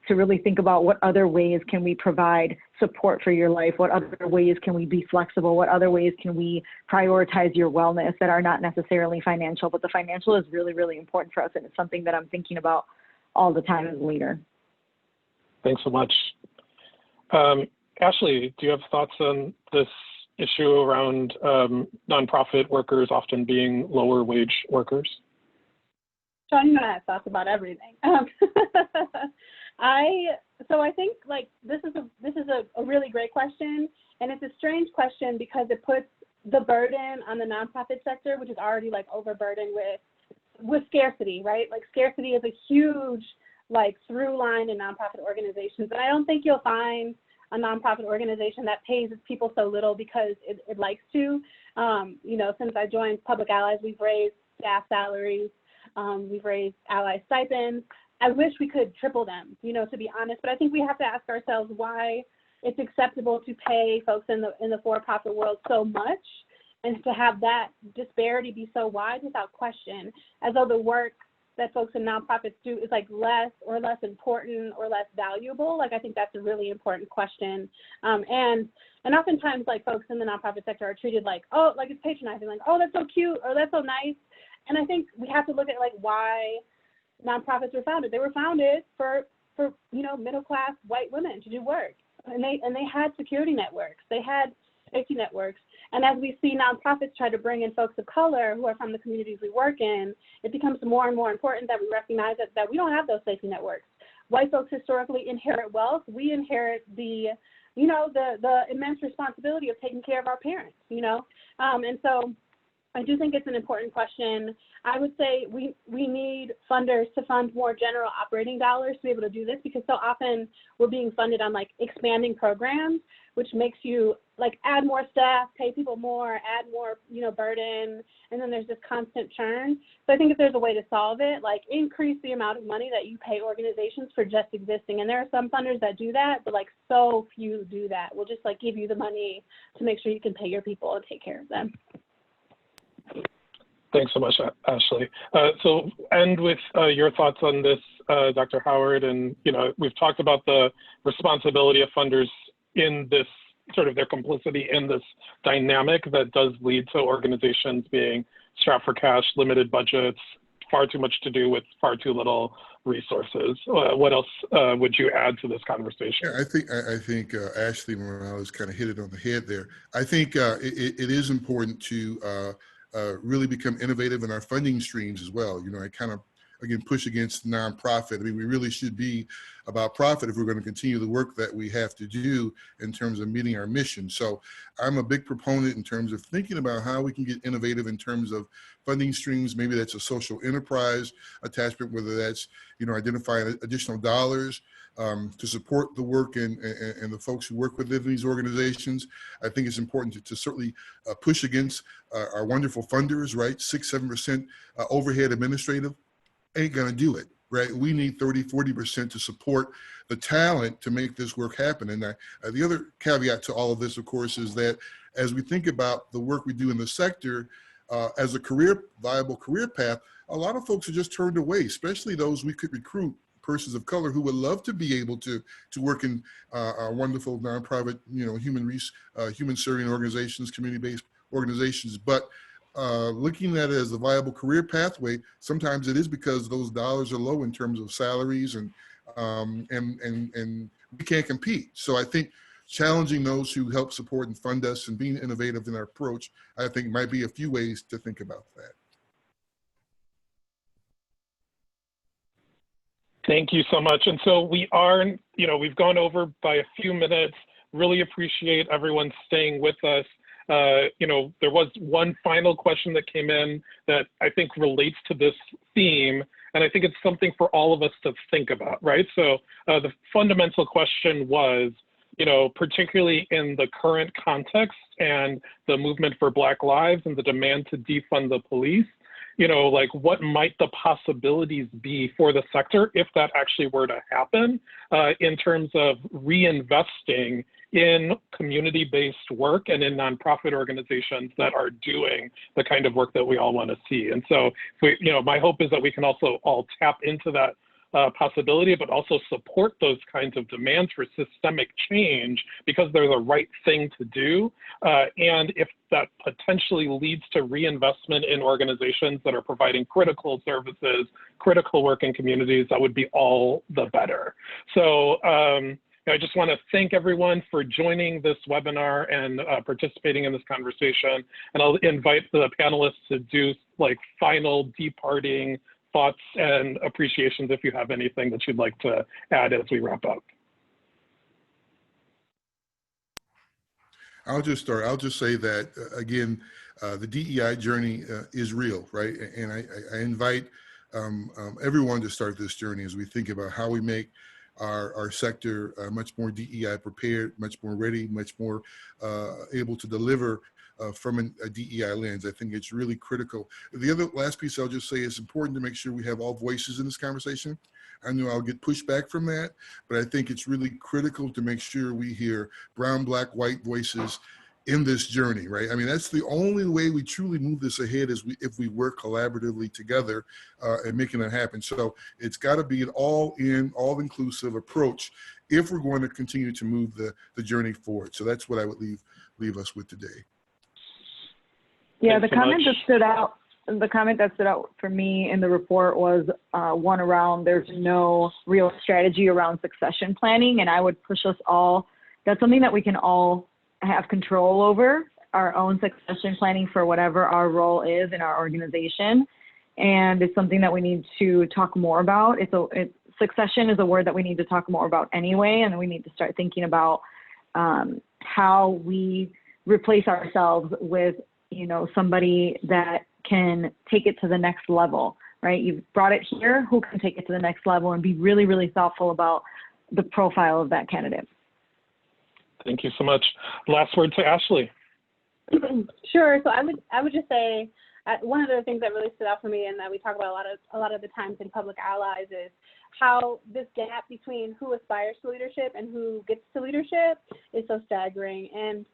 to really think about what other ways can we provide support for your life? What other ways can we be flexible? What other ways can we prioritize your wellness that are not necessarily financial? But the financial is really, really important for us, and it's something that I'm thinking about all the time as a leader. Thanks so much. Ashley, do you have thoughts on this issue around nonprofit workers often being lower wage workers? Sean, you know I have thoughts about everything. I think like this is a really great question, and it's a strange question because it puts the burden on the nonprofit sector, which is already like overburdened with scarcity, right? Like scarcity is a huge like through line in nonprofit organizations, and I don't think you'll find a nonprofit organization that pays its people so little because it likes to. You know, since I joined Public Allies, we've raised staff salaries, we've raised ally stipends. I wish we could triple them, you know, to be honest, but I think we have to ask ourselves why it's acceptable to pay folks in the for-profit world so much and to have that disparity be so wide without question, as though the work that folks in nonprofits do is like less important or less valuable. Like I think that's a really important question. And oftentimes like folks in the nonprofit sector are treated like, oh, like it's patronizing, like, oh, that's so cute or that's so nice. And I think we have to look at like why nonprofits were founded. They were founded for you know, middle-class white women to do work. And they had security networks. They had safety networks. And as we see nonprofits try to bring in folks of color who are from the communities we work in, it becomes more and more important that we recognize that we don't have those safety networks. White folks historically inherit wealth. We inherit the immense responsibility of taking care of our parents, you know? And so I do think it's an important question. I would say we need funders to fund more general operating dollars to be able to do this, because so often we're being funded on like expanding programs, which makes you like add more staff, pay people more, add more, you know, burden, and then there's this constant churn. So I think if there's a way to solve it, like increase the amount of money that you pay organizations for just existing. And there are some funders that do that, but like so few do that. We'll just like give you the money to make sure you can pay your people and take care of them. Thanks so much, Ashley. So end with your thoughts on this, Dr. Howard. And, you know, we've talked about the responsibility of funders in this sort of their complicity in this dynamic that does lead to organizations being strapped for cash, limited budgets, far too much to do with far too little resources. What else would you add to this conversation? Yeah, I think Ashley Meralis kind of hit it on the head there. I think it is important to really become innovative in our funding streams as well. You know, I kind of, again, push against nonprofit. I mean, we really should be about profit if we're going to continue the work that we have to do in terms of meeting our mission. So I'm a big proponent in terms of thinking about how we can get innovative in terms of funding streams. Maybe that's a social enterprise attachment, whether that's, you know, identifying additional dollars to support the work and the folks who work within these organizations. I think it's important to certainly push against our wonderful funders, right? 6-7% overhead administrative ain't gonna do it, right? We need 30-40% to support the talent to make this work happen. And the other caveat to all of this, of course, is that as we think about the work we do in the sector, as a viable career path, a lot of folks are just turned away, especially those we could recruit, persons of color who would love to be able to work in our wonderful nonprofit, you know, human serving organizations, community-based organizations. But looking at it as a viable career pathway, sometimes it is because those dollars are low in terms of salaries and we can't compete. So I think challenging those who help support and fund us and being innovative in our approach, I think might be a few ways to think about that. Thank you so much. And so we are, you know, we've gone over by a few minutes. Really appreciate everyone staying with us. You know, there was one final question that came in that I think relates to this theme, and I think it's something for all of us to think about, right? So the fundamental question was, you know, particularly in the current context and the movement for Black lives and the demand to defund the police, you know, like what might the possibilities be for the sector if that actually were to happen in terms of reinvesting in community-based work and in nonprofit organizations that are doing the kind of work that we all want to see. And so, you know, my hope is that we can also all tap into that possibility, but also support those kinds of demands for systemic change because they're the right thing to do. And if that potentially leads to reinvestment in organizations that are providing critical services, critical work in communities, that would be all the better. So I just want to thank everyone for joining this webinar and participating in this conversation. And I'll invite the panelists to do like final departing thoughts and appreciations if you have anything that you'd like to add as we wrap up. I'll just start. I'll just say that, again, the DEI journey is real, right? And I invite everyone to start this journey as we think about how we make our sector much more DEI prepared, much more ready, much more able to deliver from a DEI lens. I think it's really critical. The other last piece I'll just say is important to make sure we have all voices in this conversation. I know I'll get pushback from that, but I think it's really critical to make sure we hear brown, black, white voices in this journey, right? I mean, that's the only way we truly move this ahead is if we work collaboratively together and making it happen. So it's got to be an all-in, all-inclusive approach if we're going to continue to move the journey forward. So that's what I would leave us with today. Yeah, the comment that stood out for me in the report was one around there's no real strategy around succession planning, and I would push us all. That's something that we can all have control over, our own succession planning for whatever our role is in our organization, and it's something that we need to talk more about. Succession is a word that we need to talk more about anyway, and we need to start thinking about how we replace ourselves with, you know, somebody that can take it to the next level, right? You've brought it here, who can take it to the next level, and be really, really thoughtful about the profile of that candidate. Thank you so much. Last word to Ashley. Sure. So I would just say one of the things that really stood out for me and that we talk about a lot of the times in Public Allies is how this gap between who aspires to leadership and who gets to leadership is so staggering. And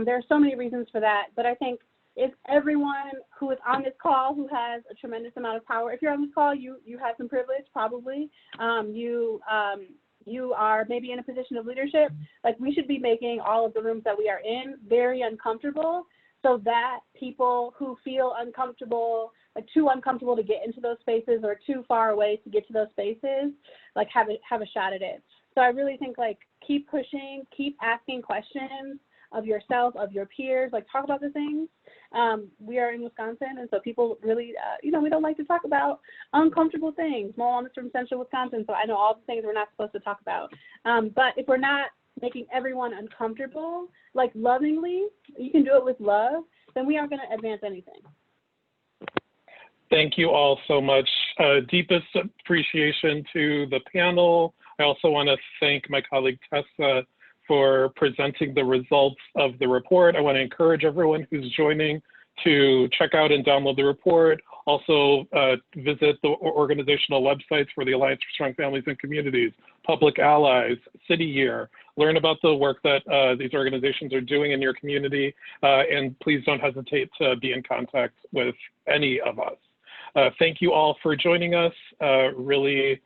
there are so many reasons for that. But I think if everyone who is on this call who has a tremendous amount of power, if you're on this call, you have some privilege, probably. you are maybe in a position of leadership, like we should be making all of the rooms that we are in very uncomfortable so that people who feel uncomfortable, like too uncomfortable to get into those spaces or too far away to get to those spaces, like have a shot at it. So I really think like keep pushing, keep asking questions of yourself, of your peers, like talk about the things. We are in Wisconsin, and so people really, we don't like to talk about uncomfortable things. Mom is from Central Wisconsin, so I know all the things we're not supposed to talk about. But if we're not making everyone uncomfortable, like lovingly, you can do it with love, then we aren't going to advance anything. Thank you all so much. Deepest appreciation to the panel. I also want to thank my colleague Tessa for presenting the results of the report. I want to encourage everyone who's joining to check out and download the report. Also visit the organizational websites for the Alliance for Strong Families and Communities, Public Allies, City Year. Learn about the work that these organizations are doing in your community, and please don't hesitate to be in contact with any of us. Thank you all for joining us. Really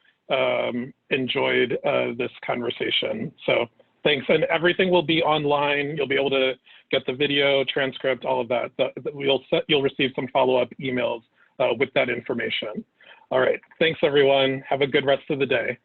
enjoyed this conversation. So thanks, and everything will be online. You'll be able to get the video, transcript, all of that. You'll receive some follow-up emails with that information. All right, thanks everyone. Have a good rest of the day.